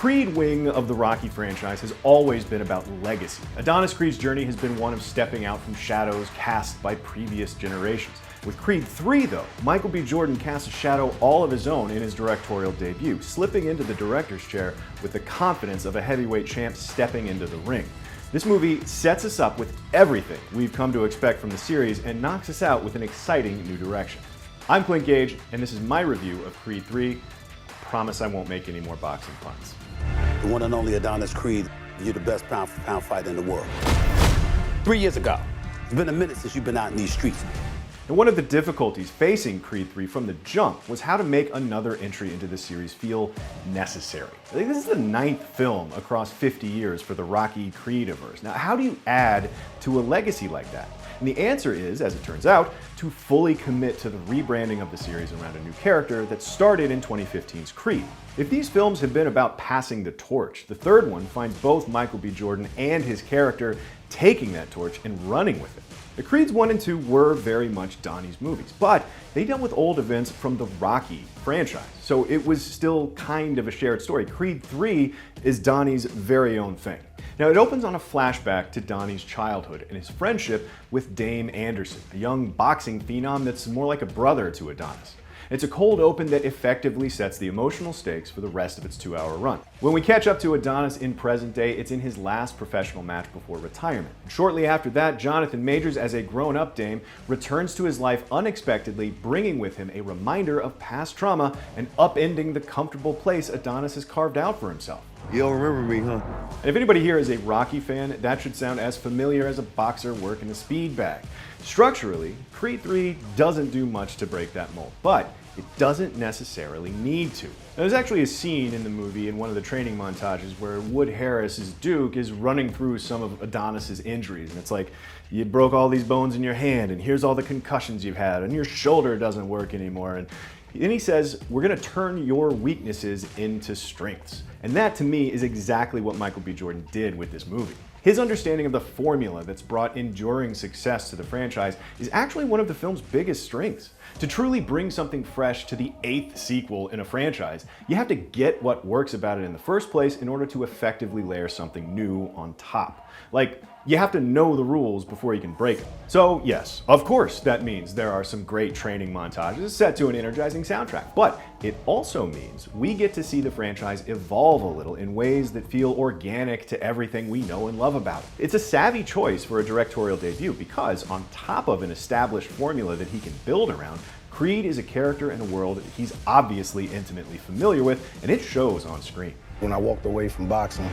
Creed wing of the Rocky franchise has always been about legacy. Adonis Creed's journey has been one of stepping out from shadows cast by previous generations. With Creed 3, though, Michael B. Jordan cast a shadow all of his own in his directorial debut, slipping into the director's chair with the confidence of a heavyweight champ stepping into the ring. This movie sets us up with everything we've come to expect from the series and knocks us out with an exciting new direction. I'm Clint Gage, and this is my review of Creed 3. I promise I won't make any more boxing puns. The one and only Adonis Creed, you're the best pound-for-pound fighter in the world. 3 years ago, it's been a minute since you've been out in these streets. And one of the difficulties facing Creed 3 from the jump was how to make another entry into the series feel necessary. I think this is the 9th film across 50 years for the Rocky Creediverse. Now, how do you add to a legacy like that? And the answer is, as it turns out, to fully commit to the rebranding of the series around a new character that started in 2015's Creed. If these films have been about passing the torch, the third one finds both Michael B. Jordan and his character taking that torch and running with it. The Creeds 1 and 2 were very much Donnie's movies, but they dealt with old events from the Rocky franchise, so it was still kind of a shared story. Creed 3 is Donnie's very own thing. Now, it opens on a flashback to Donnie's childhood and his friendship with Dame Anderson, a young boxing phenom that's more like a brother to Adonis. It's a cold open that effectively sets the emotional stakes for the rest of its 2-hour run. When we catch up to Adonis in present day, it's in his last professional match before retirement. Shortly after that, Jonathan Majors, as a grown-up Dame, returns to his life unexpectedly, bringing with him a reminder of past trauma and upending the comfortable place Adonis has carved out for himself. You don't remember me, huh? And if anybody here is a Rocky fan, that should sound as familiar as a boxer working a speed bag. Structurally, Creed 3 doesn't do much to break that mold, but it doesn't necessarily need to. Now, there's actually a scene in the movie in one of the training montages where Wood Harris's Duke is running through some of Adonis's injuries, and it's like, you broke all these bones in your hand, and here's all the concussions you've had, and your shoulder doesn't work anymore. And then he says, we're gonna turn your weaknesses into strengths. And that, to me, is exactly what Michael B. Jordan did with this movie. His understanding of the formula that's brought enduring success to the franchise is actually one of the film's biggest strengths. To truly bring something fresh to the 8th sequel in a franchise, you have to get what works about it in the first place in order to effectively layer something new on top. Like, you have to know the rules before you can break them. So yes, of course that means there are some great training montages set to an energizing soundtrack, but it also means we get to see the franchise evolve a little in ways that feel organic to everything we know and love about it. It's a savvy choice for a directorial debut because on top of an established formula that he can build around, Creed is a character in a world that he's obviously intimately familiar with, and it shows on screen. When I walked away from boxing,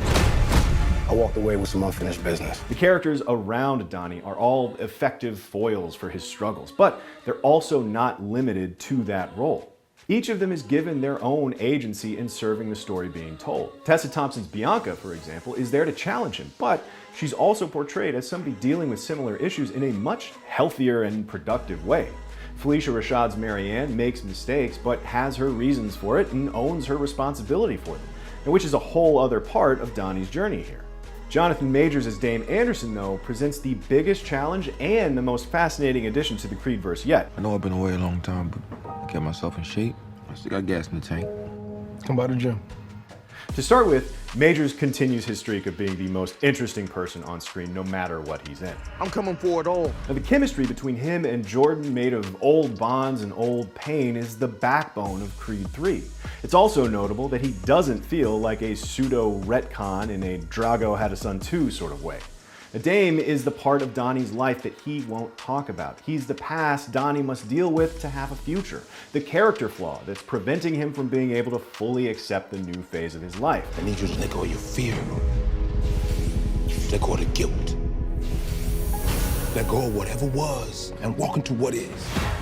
I walked away with some unfinished business. The characters around Donnie are all effective foils for his struggles, but they're also not limited to that role. Each of them is given their own agency in serving the story being told. Tessa Thompson's Bianca, for example, is there to challenge him, but she's also portrayed as somebody dealing with similar issues in a much healthier and productive way. Felicia Rashad's Marianne makes mistakes, but has her reasons for it and owns her responsibility for them, which is a whole other part of Donnie's journey here. Jonathan Majors as Dame Anderson, though, presents the biggest challenge and the most fascinating addition to the Creedverse yet. I know I've been away a long time, but I kept myself in shape. I still got gas in the tank. Come by the gym. To start with, Majors continues his streak of being the most interesting person on screen no matter what he's in. I'm coming for it all. Now, the chemistry between him and Jordan, made of old bonds and old pain, is the backbone of Creed 3. It's also notable that he doesn't feel like a pseudo-retcon in a Drago Had a Son 2 sort of way. The Dame is the part of Donnie's life that he won't talk about. He's the past Donnie must deal with to have a future. The character flaw that's preventing him from being able to fully accept the new phase of his life. I need you to let go of your fear. Let go of the guilt. Let go of whatever was and walk into what is.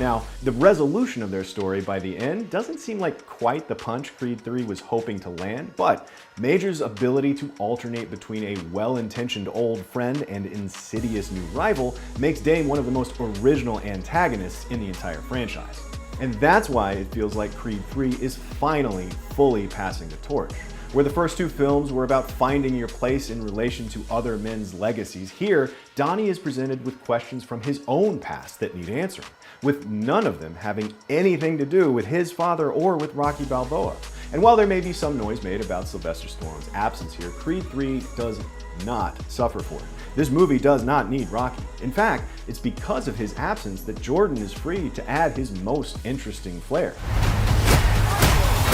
Now, the resolution of their story by the end doesn't seem like quite the punch Creed 3 was hoping to land, but Major's ability to alternate between a well-intentioned old friend and insidious new rival makes Dame one of the most original antagonists in the entire franchise. And that's why it feels like Creed 3 is finally fully passing the torch. Where the first two films were about finding your place in relation to other men's legacies, here, Donnie is presented with questions from his own past that need answering, with none of them having anything to do with his father or with Rocky Balboa. And while there may be some noise made about Sylvester Stallone's absence here, Creed 3 does not suffer for it. This movie does not need Rocky. In fact, it's because of his absence that Jordan is free to add his most interesting flair.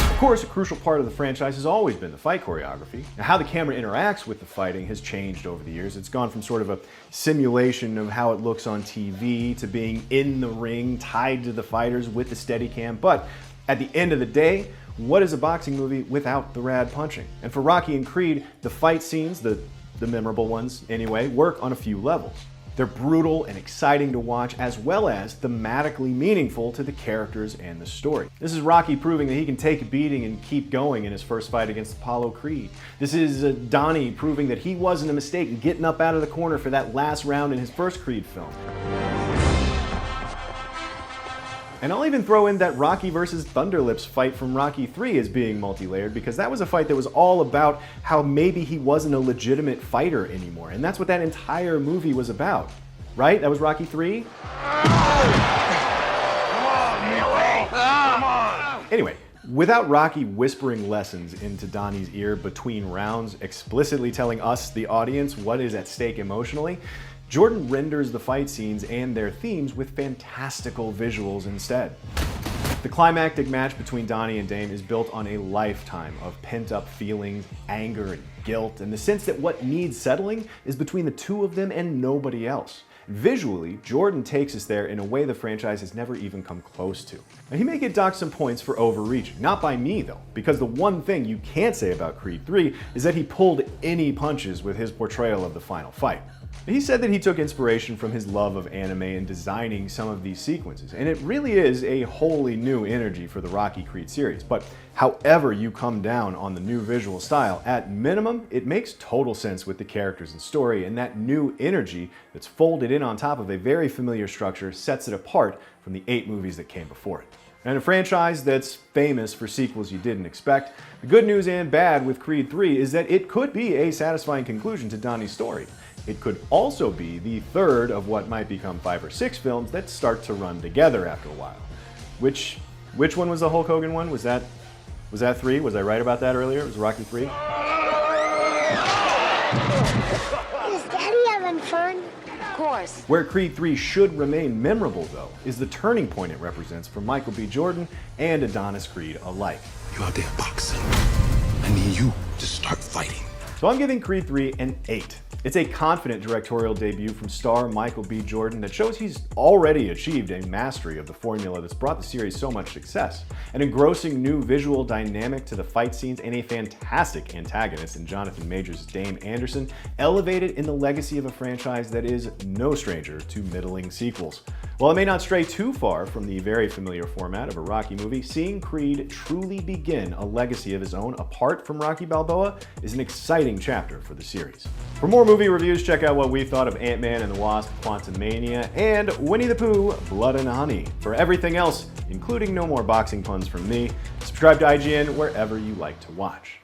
Of course, a crucial part of the franchise has always been the fight choreography. Now, how the camera interacts with the fighting has changed over the years. It's gone from sort of a simulation of how it looks on TV to being in the ring, tied to the fighters with the Steadicam. But at the end of the day, what is a boxing movie without the rad punching? And for Rocky and Creed, the fight scenes, the memorable ones anyway, work on a few levels. They're brutal and exciting to watch, as well as thematically meaningful to the characters and the story. This is Rocky proving that he can take a beating and keep going in his first fight against Apollo Creed. This is Donnie proving that he wasn't a mistake and getting up out of the corner for that last round in his first Creed film. And I'll even throw in that Rocky versus Thunderlips fight from Rocky 3 as being multi-layered, because that was a fight that was all about how maybe he wasn't a legitimate fighter anymore. And that's what that entire movie was about, right? That was Rocky 3? Anyway, without Rocky whispering lessons into Donnie's ear between rounds, explicitly telling us, the audience, what is at stake emotionally, Jordan renders the fight scenes and their themes with fantastical visuals instead. The climactic match between Donnie and Dame is built on a lifetime of pent-up feelings, anger, and guilt, and the sense that what needs settling is between the two of them and nobody else. Visually, Jordan takes us there in a way the franchise has never even come close to. Now, he may get docked some points for overreaching, not by me though, because the one thing you can't say about Creed 3 is that he pulled any punches with his portrayal of the final fight. He said that he took inspiration from his love of anime in designing some of these sequences, and it really is a wholly new energy for the Rocky Creed series. But however you come down on the new visual style, at minimum, it makes total sense with the characters and story, and that new energy that's folded in on top of a very familiar structure sets it apart from the 8 movies that came before it. And a franchise that's famous for sequels you didn't expect, the good news and bad with Creed 3 is that it could be a satisfying conclusion to Donnie's story. It could also be the third of what might become 5 or 6 films that start to run together after a while. Which one was the Hulk Hogan one? Was that 3? Was I right about that earlier? It was Rocky 3? Is Daddy having fun? Of course. Where Creed 3 should remain memorable, though, is the turning point it represents for Michael B. Jordan and Adonis Creed alike. You out there boxing. I need you to start fighting. So I'm giving Creed 3 an 8. It's a confident directorial debut from star Michael B. Jordan that shows he's already achieved a mastery of the formula that's brought the series so much success. An engrossing new visual dynamic to the fight scenes and a fantastic antagonist in Jonathan Majors' Dame Anderson, elevated in the legacy of a franchise that is no stranger to middling sequels. While it may not stray too far from the very familiar format of a Rocky movie, seeing Creed truly begin a legacy of his own apart from Rocky Balboa is an exciting chapter for the series. For more movie reviews, check out what we thought of Ant-Man and the Wasp: Quantumania and Winnie the Pooh: Blood and Honey. For everything else, including no more boxing puns from me, subscribe to IGN wherever you like to watch.